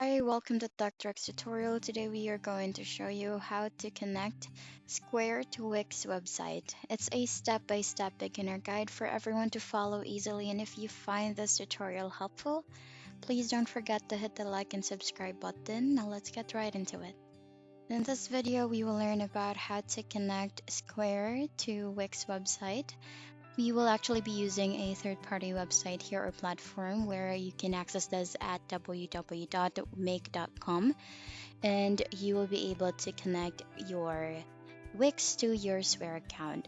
Hi, welcome to Dr. X tutorial. Today we are going to show you how to connect Square to Wix website. It's a step-by-step beginner guide for everyone to follow easily, and if you find this tutorial helpful, please don't forget to hit the like and subscribe button. Now let's get right into it. In this video, we will learn about how to connect Square to Wix website. We will actually be using a third-party website here or platform where you can access this at www.make.com, and you will be able to connect your Wix to your Square account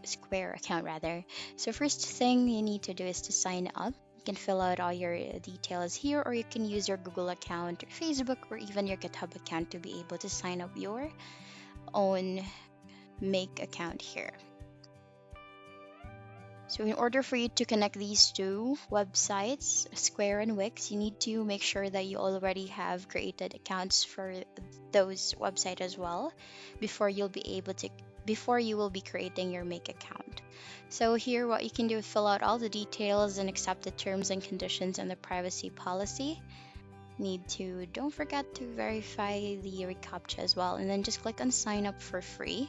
rather. So first thing you need to do is to sign up. You can fill out all your details here, or you can use your Google account, Facebook, or even your GitHub account to be able to sign up your own Make account here. So in order for you to connect these two websites, Square and Wix, you need to make sure that you already have created accounts for those websites as well before you will be creating your Make account. So here what you can do is fill out all the details and accept the terms and conditions and the privacy policy. Don't forget to verify the reCAPTCHA as well, and then just click on sign up for free.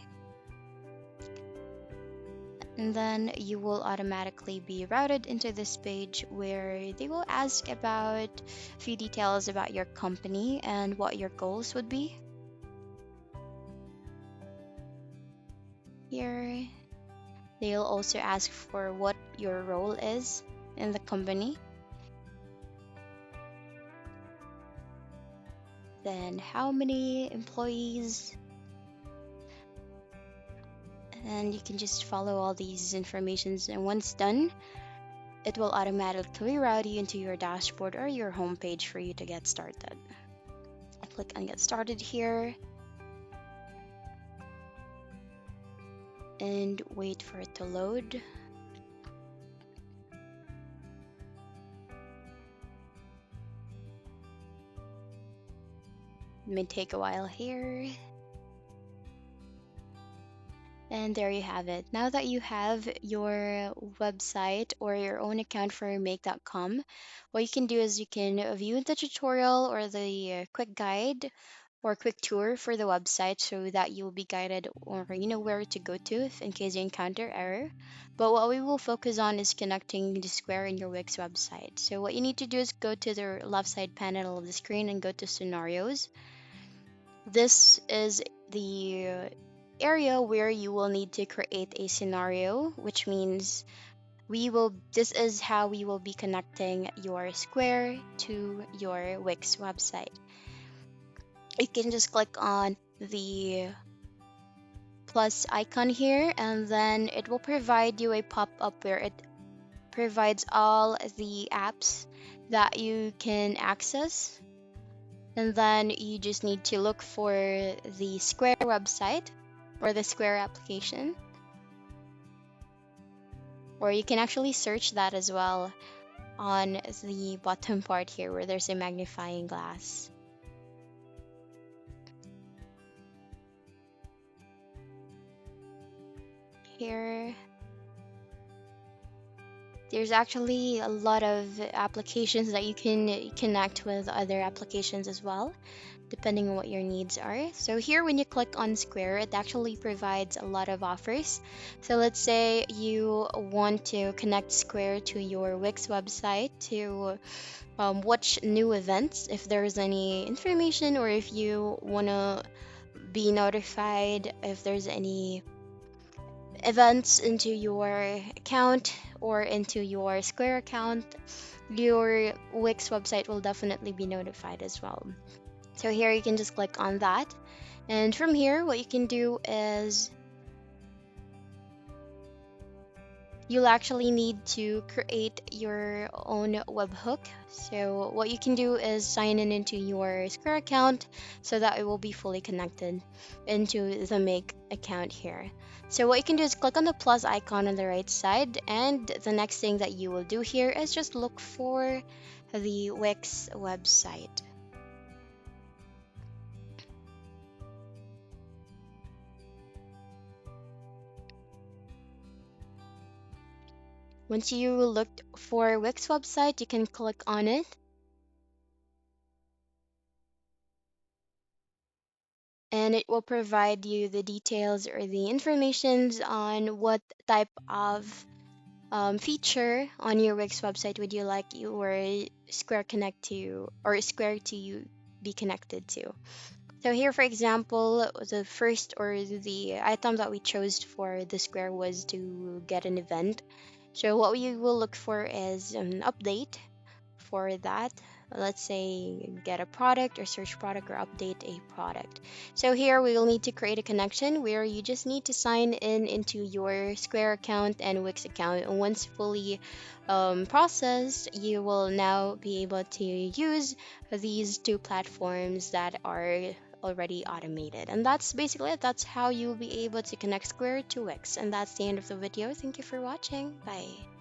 And then you will automatically be routed into this page where they will ask about a few details about your company and what your goals would be. Here, they'll also ask for what your role is in the company. Then how many employees, and you can just follow all these informations, and once done, it will automatically route you into your dashboard or your home page for you to get started. I click on get started here and wait for it to load. It may take a while here. And there you have it. Now that you have your website or your own account for make.com, what you can do is you can view the tutorial or the quick guide or quick tour for the website so that you'll be guided or you know where to go to if in case you encounter error. But what we will focus on is connecting the Square in your Wix website. So what you need to do is go to the left side panel of the screen and go to scenarios. This is the area where you will need to create a scenario, which means this is how we will be connecting your Square to your Wix website. You can just click on the plus icon here, and then it will provide you a pop-up where it provides all the apps that you can access. And then you just need to look for the Square website or the Square application. Or you can actually search that as well on the bottom part here where there's a magnifying glass. Here, there's actually a lot of applications that you can connect with other applications as well, depending on what your needs are. So here when you click on Square, it actually provides a lot of offers. So let's say you want to connect Square to your Wix website to watch new events, if there's any information, or if you want to be notified if there's any events into your account or into your Square account, your Wix website will definitely be notified as well. So here you can just click on that. And from here, what you can do is you'll actually need to create your own webhook. So what you can do is sign in into your Square account so that it will be fully connected into the Make account here. So what you can do is click on the plus icon on the right side, and the next thing that you will do here is just look for the Wix website. Once you looked for Wix website, you can click on it. and it will provide you the details or the informations on what type of feature on your Wix website would you like your Square Connect to or Square to you be connected to. So here, for example, the first or the item that we chose for the Square was to get an event. So what we will look for is an update for that. Let's say get a product or search product or update a product. So here we will need to create a connection where you just need to sign in into your Square account and Wix account. And once fully processed, you will now be able to use these two platforms that are already automated. And that's basically it. That's how you'll be able to connect Square to Wix. And that's the end of the video. Thank you for watching. Bye.